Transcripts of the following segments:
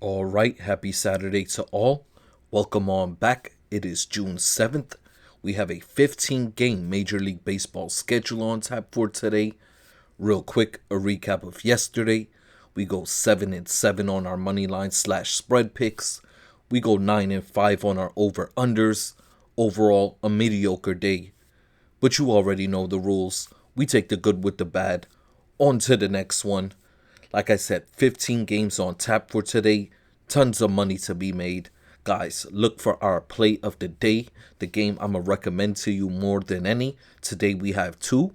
All right, happy Saturday to all. Welcome on back. It is June 7th. We have a 15-game Major League Baseball schedule on tap for today. Real quick, a recap of yesterday. We go 7-7 on our money line / spread picks. We go 9-5 on our over-unders. Overall, a mediocre day. But you already know the rules. We take the good with the bad. On to the next one. Like I said, 15 games on tap for today. Tons of money to be made. Guys, look for our play of the day. The game I'm going to recommend to you more than any. Today we have 2.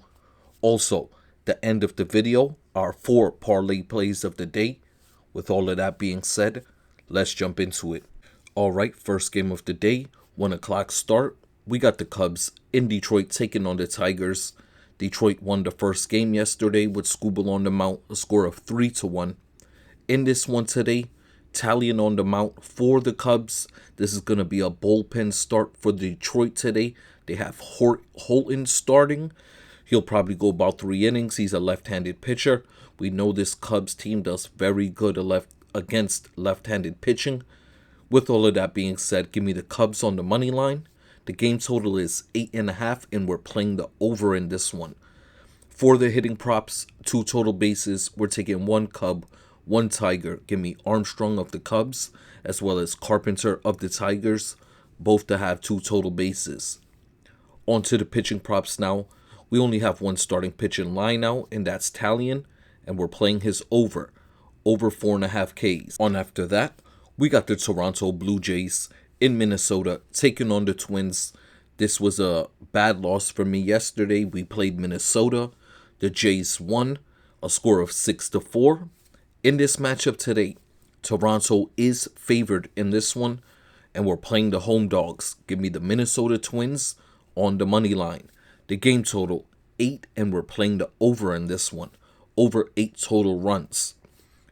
Also, the end of the video, our 4 parlay plays of the day. With all of that being said, let's jump into it. All right, first game of the day, 1 o'clock start. We got the Cubs in Detroit taking on the Tigers. Detroit won the first game yesterday with Skubal on the mound, a score of 3-1. In this one today, Talion on the mound for the Cubs. This is going to be a bullpen start for Detroit today. They have Holton starting. He'll probably go about 3 innings. He's a left-handed pitcher. We know this Cubs team does very good against left-handed pitching. With all of that being said, give me the Cubs on the money line. The game total is 8.5, and we're playing the over in this one. For the hitting props, 2 total bases. We're taking 1 Cub, 1 Tiger. Give me Armstrong of the Cubs, as well as Carpenter of the Tigers, both to have 2 total bases. On to the pitching props now. We only have 1 starting pitch in line now, and that's Talion, and we're playing his over 4.5 Ks. On after that, we got the Toronto Blue Jays in Minnesota taking on the Twins. This was a bad loss for me yesterday. We played Minnesota. The Jays won, a score of 6-4. In this matchup today, Toronto is favored in this one, and we're playing the home dogs. Give me the Minnesota Twins on the money line. The game total 8, and we're playing the over in this one. Over 8 total runs.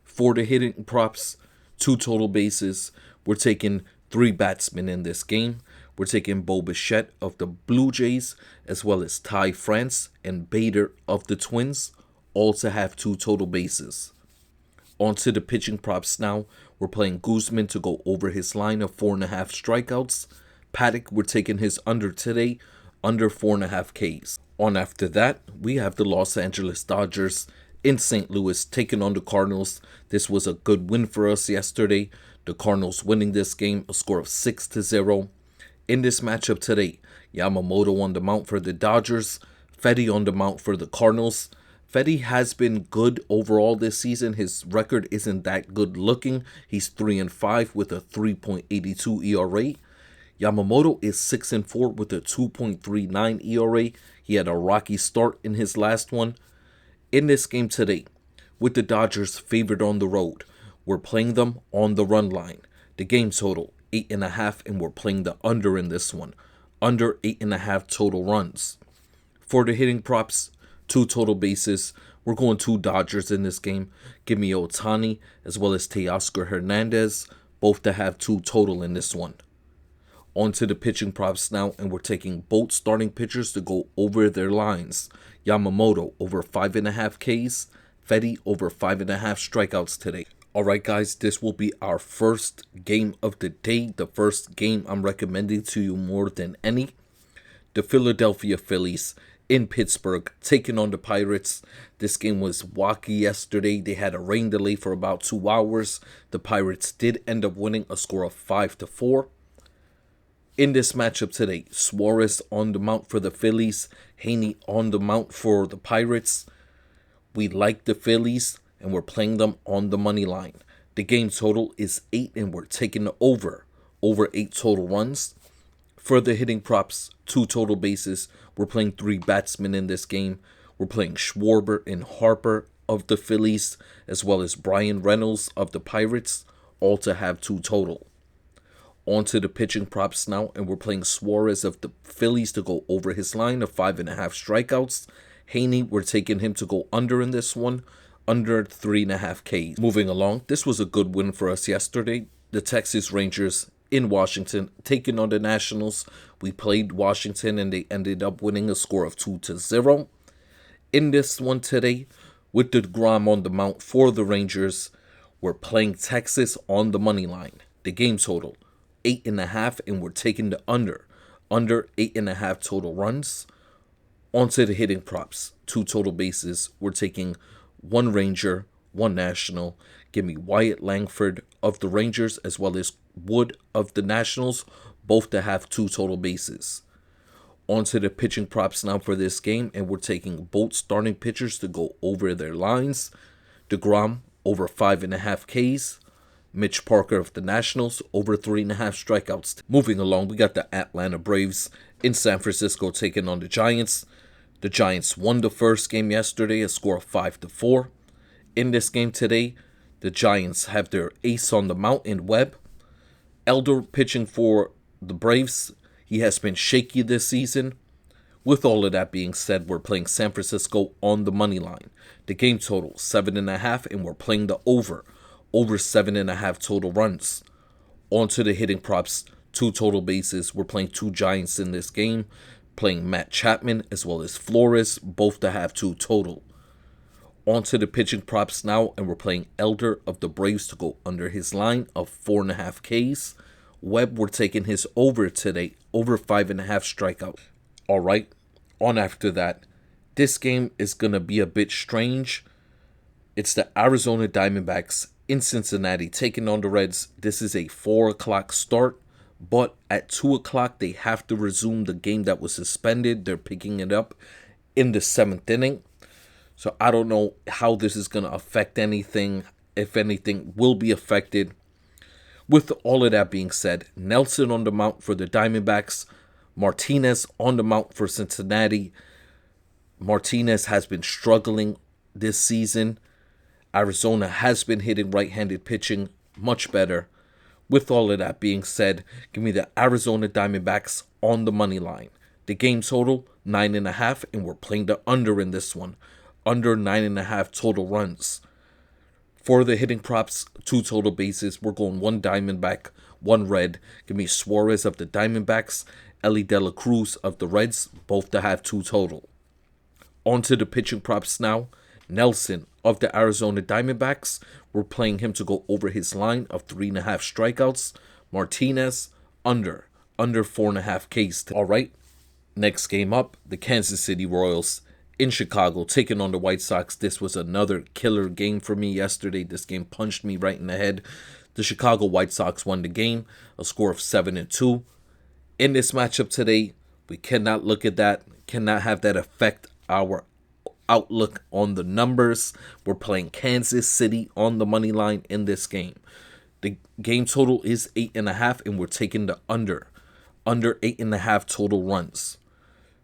For the hitting props, 2 total bases. We're taking 3 batsmen in this game. We're taking Bo Bichette of the Blue Jays, as well as Ty France and Bader of the Twins, all to have 2 total bases. On to the pitching props now. We're playing Guzman to go over his line of 4.5 strikeouts. Paddock, we're taking his under today, under 4.5 Ks. On after that, we have the Los Angeles Dodgers in St. Louis taking on the Cardinals. This was a good win for us yesterday. The Cardinals winning this game, a score of 6-0. In this matchup today, Yamamoto on the mound for the Dodgers, Fedde on the mound for the Cardinals. Fedde has been good overall this season. His record isn't that good looking. He's 3-5 with a 3.82 ERA. Yamamoto is 6-4 with a 2.39 ERA. He had a rocky start in his last one. In this game today, with the Dodgers favored on the road, we're playing them on the run line. The game total, 8.5, and we're playing the under in this one. Under 8.5 total runs. For the hitting props, 2 total bases. We're going 2 Dodgers in this game. Give me Ohtani as well as Teoscar Hernandez, both to have 2 total in this one. On to the pitching props now, and we're taking both starting pitchers to go over their lines. Yamamoto over 5.5 Ks. Fedde over 5.5 strikeouts today. Alright guys, this will be our first game of the day. The first game I'm recommending to you more than any. The Philadelphia Phillies in Pittsburgh taking on the Pirates. This game was wacky yesterday. They had a rain delay for about 2 hours. The Pirates did end up winning, a score of 5-4. In this matchup today, Suarez on the mound for the Phillies. Haney on the mound for the Pirates. We like the Phillies, and we're playing them on the money line. The game total is 8, and we're taking the over 8 total runs. For the hitting props, 2 total bases. We're playing 3 batsmen in this game. We're playing Schwarber and Harper of the Phillies, as well as Brian Reynolds of the Pirates, all to have 2 total. On to the pitching props now, and we're playing Suarez of the Phillies to go over his line of 5.5 strikeouts. Haney, we're taking him to go under in this one, under 3.5 Ks. Moving along, this was a good win for us yesterday. The Texas Rangers in Washington taking on the Nationals. We played Washington, and they ended up winning a score of 2-0. In this one today, with the DeGrom on the mound for the Rangers, We're playing Texas on the money line. The game total 8.5, and we're taking the under 8.5 total runs. Onto the hitting props, 2 total bases. We're taking 1 Ranger, 1 National. Give me Wyatt Langford of the Rangers as well as Wood of the Nationals, both to have 2 total bases. Onto the pitching props now for this game, and we're taking both starting pitchers to go over their lines. DeGrom over 5.5 Ks. Mitch Parker of the Nationals over 3.5 strikeouts. Moving along, we got the Atlanta Braves in San Francisco taking on the Giants. The Giants won the first game yesterday, a score of 5-4. In this game today, the Giants have their ace on the mound in Webb. Elder pitching for the Braves. He has been shaky this season. With all of that being said, we're playing San Francisco on the money line. The game total 7.5, and we're playing the over 7.5 total runs. Onto the hitting props, 2 total bases. We're playing 2 Giants in this game, playing Matt Chapman as well as Flores, both to have 2 total. Onto the pitching props now, and we're playing Elder of the Braves to go under his line of 4.5 Ks. Webb, we're taking his over today, over 5.5 strikeouts. All right, on after that, this game is going to be a bit strange. It's the Arizona Diamondbacks in Cincinnati taking on the Reds. This is a 4 o'clock start, but at 2 o'clock, they have to resume the game that was suspended. They're picking it up in the 7th inning. So I don't know how this is going to affect anything, if anything will be affected. With all of that being said, Nelson on the mound for the Diamondbacks, Martinez on the mound for Cincinnati. Martinez has been struggling this season. Arizona has been hitting right-handed pitching much better. With all of that being said, give me the Arizona Diamondbacks on the money line. The game total, 9.5, and we're playing the under in this one. Under 9.5 total runs. For the hitting props, 2 total bases. We're going 1 Diamondback, 1 Red. Give me Suarez of the Diamondbacks, Ellie De La Cruz of the Reds, both to have 2 total. Onto the pitching props now. Nelson of the Arizona Diamondbacks. We're playing him to go over his line of 3.5 strikeouts. Martinez, under 4.5 Ks. All right, next game up, the Kansas City Royals in Chicago taking on the White Sox. This was another killer game for me yesterday. This game punched me right in the head. The Chicago White Sox won the game, a score of 7-2. In this matchup today, we cannot look at that, cannot have that affect our outlook on the numbers. We're playing Kansas City on the money line in this game. The game total is 8.5, and we're taking the under 8.5 total runs.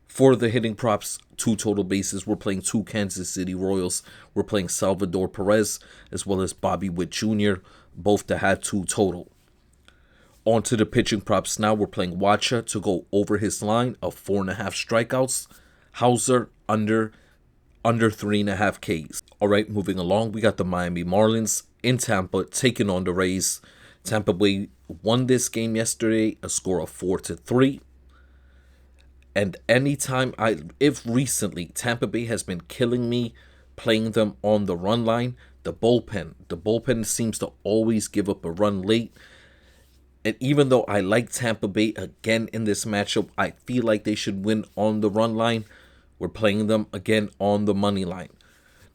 For the hitting props, 2 total bases. We're playing 2 Kansas City Royals. We're playing Salvador Perez as well as Bobby Witt Jr., both to have 2 total. On to the pitching props now. We're playing Wacha to go over his line of 4.5 strikeouts. Hauser under 3.5 Ks. All right, moving along, we got the Miami Marlins in Tampa taking on the Rays. Tampa Bay won this game yesterday, a score of 4-3. And if recently, Tampa Bay has been killing me playing them on the run line. The bullpen seems to always give up a run late. And even though I like Tampa Bay again in this matchup, I feel like they should win on the run line. We're playing them again on the money line.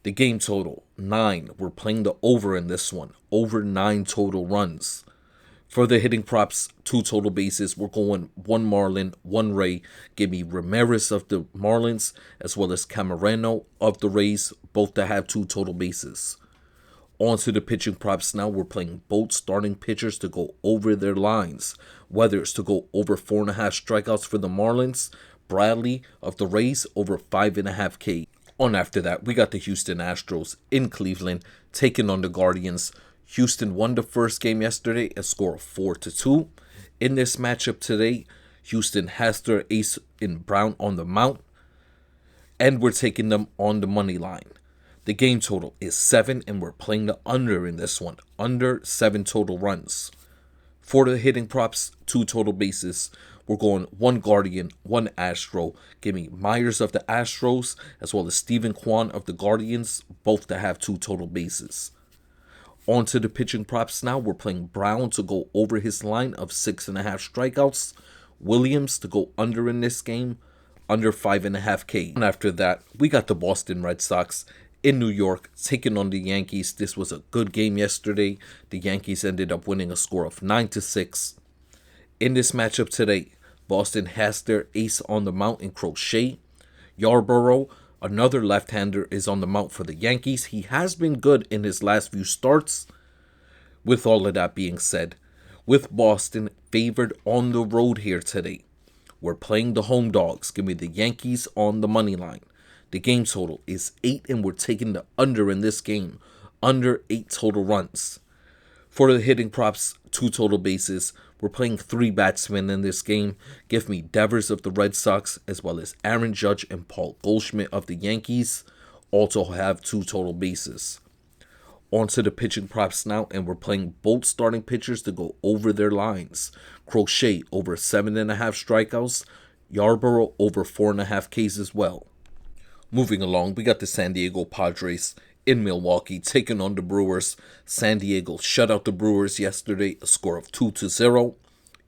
The game total, 9. We're playing the over in this one. Over 9 total runs. For the hitting props, 2 total bases. We're going 1 Marlin, 1 Ray. Give me Ramirez of the Marlins as well as Camareno of the Rays, both to have 2 total bases. On to the pitching props now. We're playing both starting pitchers to go over their lines. Whether it's to go over 4.5 strikeouts for the Marlins, Bradley of the Rays over 5.5 K. On after that, we got the Houston Astros in Cleveland taking on the Guardians. Houston won the first game yesterday, a score of 4-2. In this matchup today, Houston has their ace in Brown on the mound, and we're taking them on the money line. The game total is 7, and we're playing the under in this one. Under 7 total runs. For the hitting props, 2 total bases. We're going 1 Guardian, 1 Astro. Give me Myers of the Astros as well as Stephen Kwan of the Guardians, both to have 2 total bases. On to the pitching props now. We're playing Brown to go over his line of 6.5 strikeouts. Williams to go under in this game, under 5.5 K. And after that, we got the Boston Red Sox in New York taking on the Yankees. This was a good game yesterday. The Yankees ended up winning a score of 9-6. In this matchup today, Boston has their ace on the mound in Crochet. Yarborough, another left-hander, is on the mound for the Yankees. He has been good in his last few starts. With all of that being said, with Boston favored on the road here today, we're playing the home dogs. Give me the Yankees on the money line. The game total is 8, and we're taking the under in this game. Under 8 total runs. For the hitting props, 2 total bases. We're playing 3 batsmen in this game. Give me Devers of the Red Sox, as well as Aaron Judge and Paul Goldschmidt of the Yankees. Also have 2 total bases. On to the pitching props now, and we're playing both starting pitchers to go over their lines. Crochet over 7.5 strikeouts. Yarborough over 4.5 Ks as well. Moving along, we got the San Diego Padres in Milwaukee taking on the Brewers. San Diego shut out the Brewers yesterday, a score of 2-0.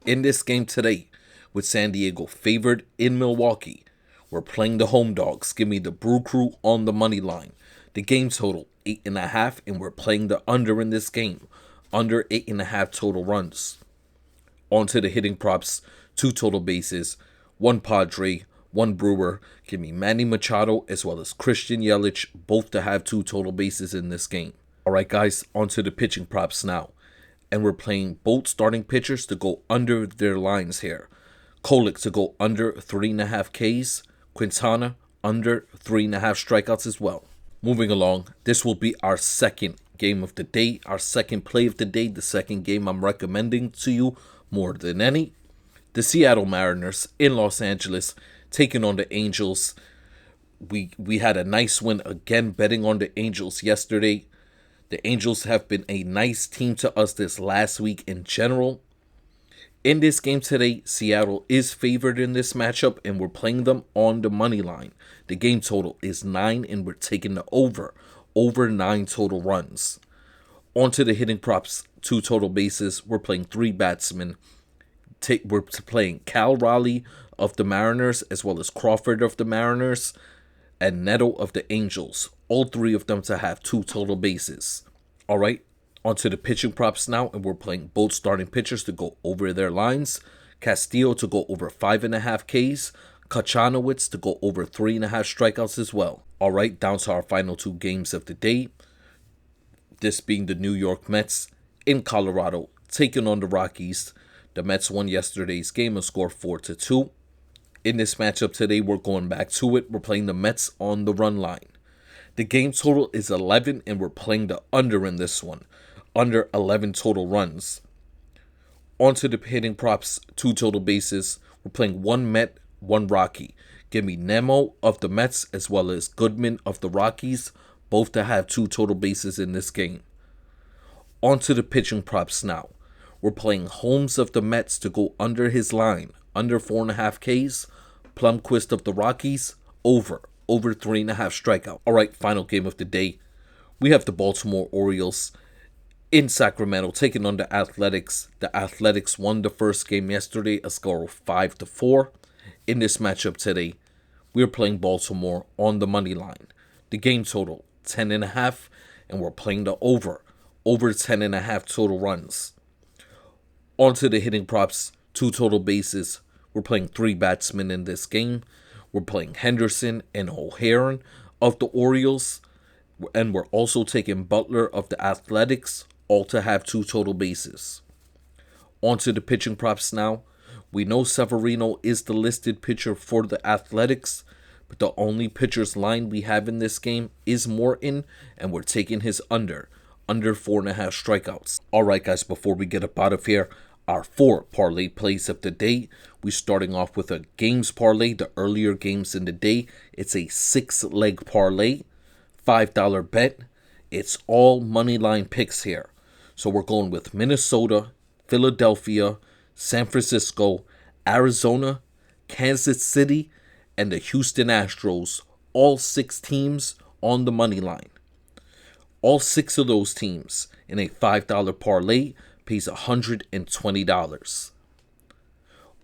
In this game today, with San Diego favored in Milwaukee, we're playing the home dogs. Give me the Brew Crew on the money line. The game total 8.5, and we're playing the under in this game. Under 8.5 total runs. On to the hitting props, 2 total bases, 1 Padre, 1 Brewer. Give me Manny Machado as well as Christian Yelich, both to have 2 total bases in this game. Alright guys, on to the pitching props now. And we're playing both starting pitchers to go under their lines here. Kolek to go under 3.5 Ks. Quintana under 3.5 strikeouts as well. Moving along, this will be our second game of the day, our second play of the day, the second game I'm recommending to you more than any. The Seattle Mariners in Los Angeles taking on the Angels. We had a nice win again betting on the Angels yesterday. The Angels have been a nice team to us this last week in general. In this game today, Seattle is favored in this matchup, and we're playing them on the money line. The game total is 9, and we're taking the over 9 total runs. On to the hitting props, 2 total bases. We're playing 3 batsmen. We're playing Cal Raleigh of the Mariners, as well as Crawford of the Mariners, and Neto of the Angels. All 3 of them to have 2 total bases. Alright, on to the pitching props now, and we're playing both starting pitchers to go over their lines. Castillo to go over 5.5 Ks. Kachanowicz to go over 3.5 strikeouts as well. Alright, down to our final 2 games of the day. This being the New York Mets in Colorado taking on the Rockies. The Mets won yesterday's game and scored 4-2. In this matchup today, we're going back to it. We're playing the Mets on the run line. The game total is 11, and we're playing the under in this one. Under 11 total runs. On to the hitting props, 2 total bases. We're playing 1 Met, 1 Rocky. Give me Nemo of the Mets as well as Goodman of the Rockies, both to have 2 total bases in this game. On to the pitching props now. We're playing Holmes of the Mets to go under his line, under 4.5 Ks. Plumquist of the Rockies, over 3.5 strikeout. Alright, final game of the day. We have the Baltimore Orioles in Sacramento taking on the Athletics. The Athletics won the first game yesterday, a score of 5-4. In this matchup today, we're playing Baltimore on the money line. The game total 10.5, and we're playing the over 10.5 total runs. On to the hitting props, 2 total bases. We're playing 3 batsmen in this game. We're playing Henderson and O'Hearn of the Orioles, and we're also taking Butler of the Athletics, all to have 2 total bases. On to the pitching props now. We know Severino is the listed pitcher for the Athletics, but the only pitcher's line we have in this game is Morton, and we're taking his under 4.5 strikeouts. Alright guys, before we get up out of here, our 4 parlay plays of the day. We're starting off with a games parlay, the earlier games in the day. It's a 6-leg parlay, $5 bet. It's all money line picks here. So we're going with Minnesota, Philadelphia, San Francisco, Arizona, Kansas City, and the Houston Astros. All 6 teams on the money line. All 6 of those teams in a $5 parlay pays $120.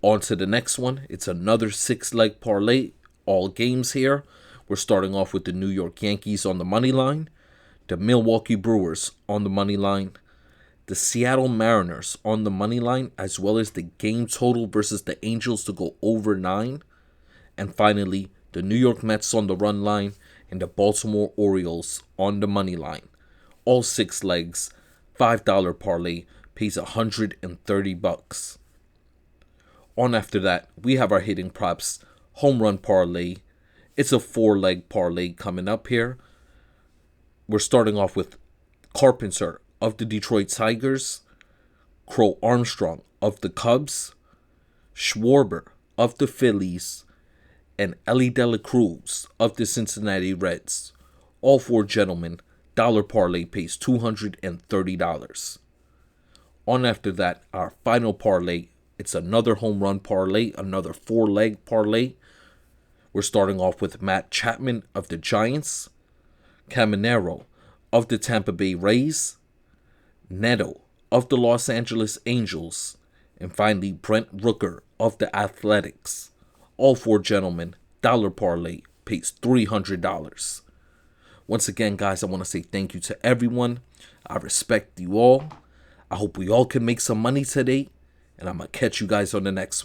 On to the next one. It's another 6-leg parlay. All games here. We're starting off with the New York Yankees on the money line, the Milwaukee Brewers on the money line, the Seattle Mariners on the money line, as well as the game total versus the Angels to go over 9. And finally, the New York Mets on the run line and the Baltimore Orioles on the money line. All 6 legs, $5 parlay, pays $130. On after that, we have our hitting props home run parlay. It's a 4-leg parlay coming up here. We're starting off with Carpenter of the Detroit Tigers, Crow Armstrong of the Cubs, Schwarber of the Phillies, and Ellie De La Cruz of the Cincinnati Reds. All 4 gentlemen, dollar parlay pays $230. On after that, our final parlay, it's another home run parlay, another 4-leg parlay. We're starting off with Matt Chapman of the Giants, Caminero of the Tampa Bay Rays, Neto of the Los Angeles Angels, and finally Brent Rooker of the Athletics. All 4 gentlemen, dollar parlay pays $300. Once again, guys, I want to say thank you to everyone. I respect you all. I hope we all can make some money today, and I'm going to catch you guys on the next one.